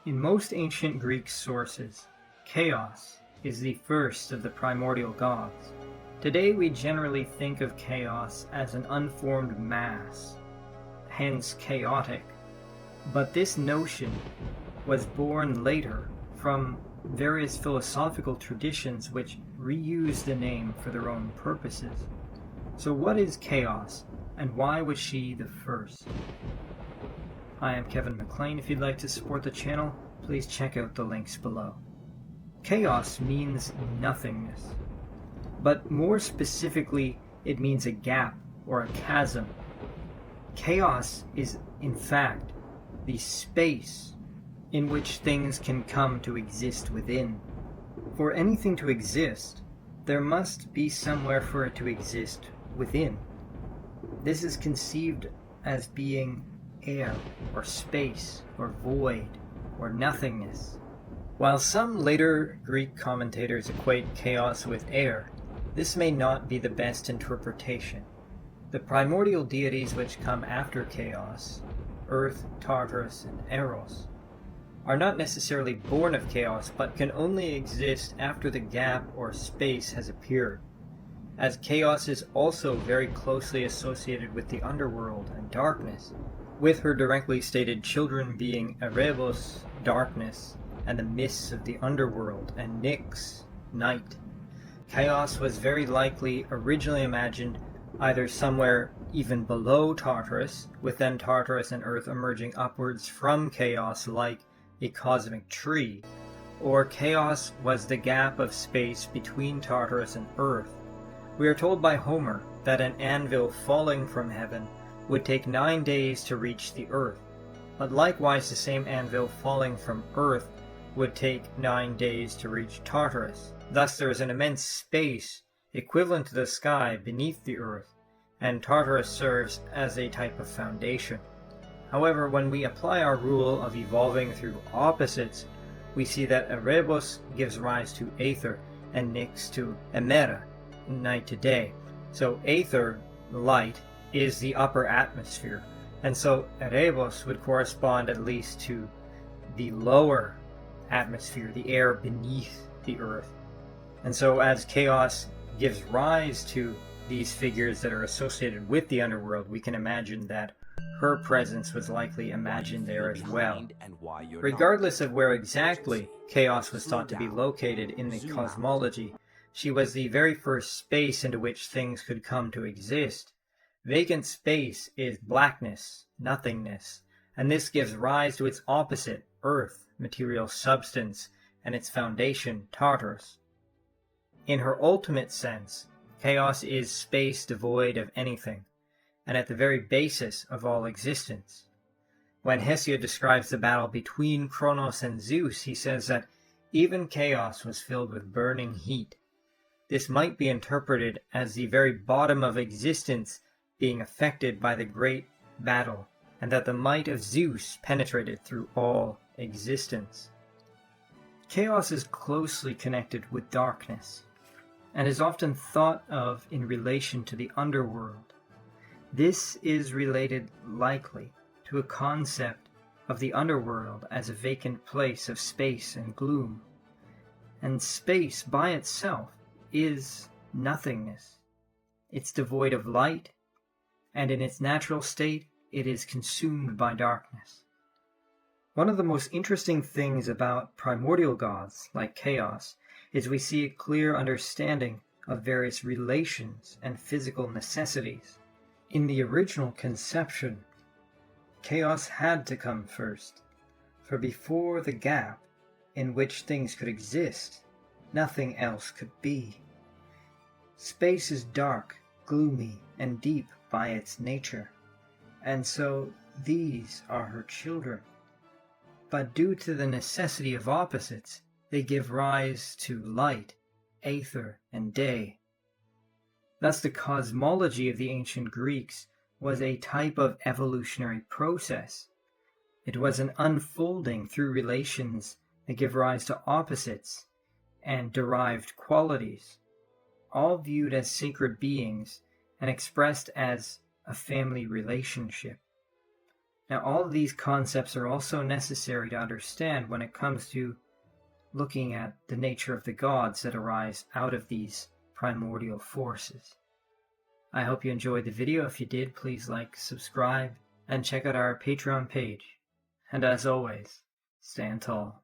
In most ancient Greek sources, chaos is the first of the primordial gods. Today we generally think of chaos as an unformed mass, hence chaotic, but this notion was born later from various philosophical traditions which reuse the name for their own purposes. So what is chaos, and why was she the first? I am Kevin McLean. If you'd like to support the channel, please check out the links below. Chaos means nothingness, but more specifically, it means a gap or a chasm. Chaos is, in fact, the space in which things can come to exist within. For anything to exist, there must be somewhere for it to exist within. This is conceived as being air, or space, or void, or nothingness. While some later Greek commentators equate chaos with air, this may not be the best interpretation. The primordial deities which come after chaos, Earth, Tartarus, and Eros, are not necessarily born of chaos, but can only exist after the gap or space has appeared, as chaos is also very closely associated with the underworld and darkness, with her directly stated children being Erebos, darkness, and the mists of the underworld, and Nyx, night. Chaos was very likely originally imagined either somewhere even below Tartarus, with then Tartarus and Earth emerging upwards from chaos like a cosmic tree, or chaos was the gap of space between Tartarus and Earth. We are told by Homer that an anvil falling from heaven would take 9 days to reach the earth, but likewise the same anvil falling from earth would take 9 days to reach Tartarus. Thus there is an immense space equivalent to the sky beneath the earth, and Tartarus serves as a type of foundation. However, when we apply our rule of evolving through opposites, we see that Erebos gives rise to Aether, and Nyx to Emera, night to day. So Aether, light, is the upper atmosphere, and so Erebos would correspond at least to the lower atmosphere, the air beneath the earth. And so as chaos gives rise to these figures that are associated with the underworld, we can imagine that her presence was likely imagined there as well. Regardless of where exactly chaos was thought to be located in the cosmology, she was the very first space into which things could come to exist. Vacant space is blackness, nothingness, and this gives rise to its opposite, earth, material substance, and its foundation, Tartarus. In her ultimate sense, chaos is space devoid of anything, and at the very basis of all existence. When Hesiod describes the battle between Kronos and Zeus, he says that even chaos was filled with burning heat. This might be interpreted as the very bottom of existence being affected by the great battle, and that the might of Zeus penetrated through all existence. Chaos is closely connected with darkness, and is often thought of in relation to the underworld. This is related likely to a concept of the underworld as a vacant place of space and gloom, and space by itself is nothingness. It's devoid of light, and in its natural state, it is consumed by darkness. One of the most interesting things about primordial gods, like chaos, is we see a clear understanding of various relations and physical necessities. In the original conception, chaos had to come first, for before the gap in which things could exist, nothing else could be. Space is dark, gloomy, and deep by its nature, and so these are her children. But due to the necessity of opposites, they give rise to light, aether, and day. Thus the cosmology of the ancient Greeks was a type of evolutionary process. It was an unfolding through relations that give rise to opposites and derived qualities, all viewed as sacred beings and expressed as a family relationship. Now, all of these concepts are also necessary to understand when it comes to looking at the nature of the gods that arise out of these primordial forces. I hope you enjoyed the video. If you did, please like, subscribe, and check out our Patreon page. And as always, stand tall.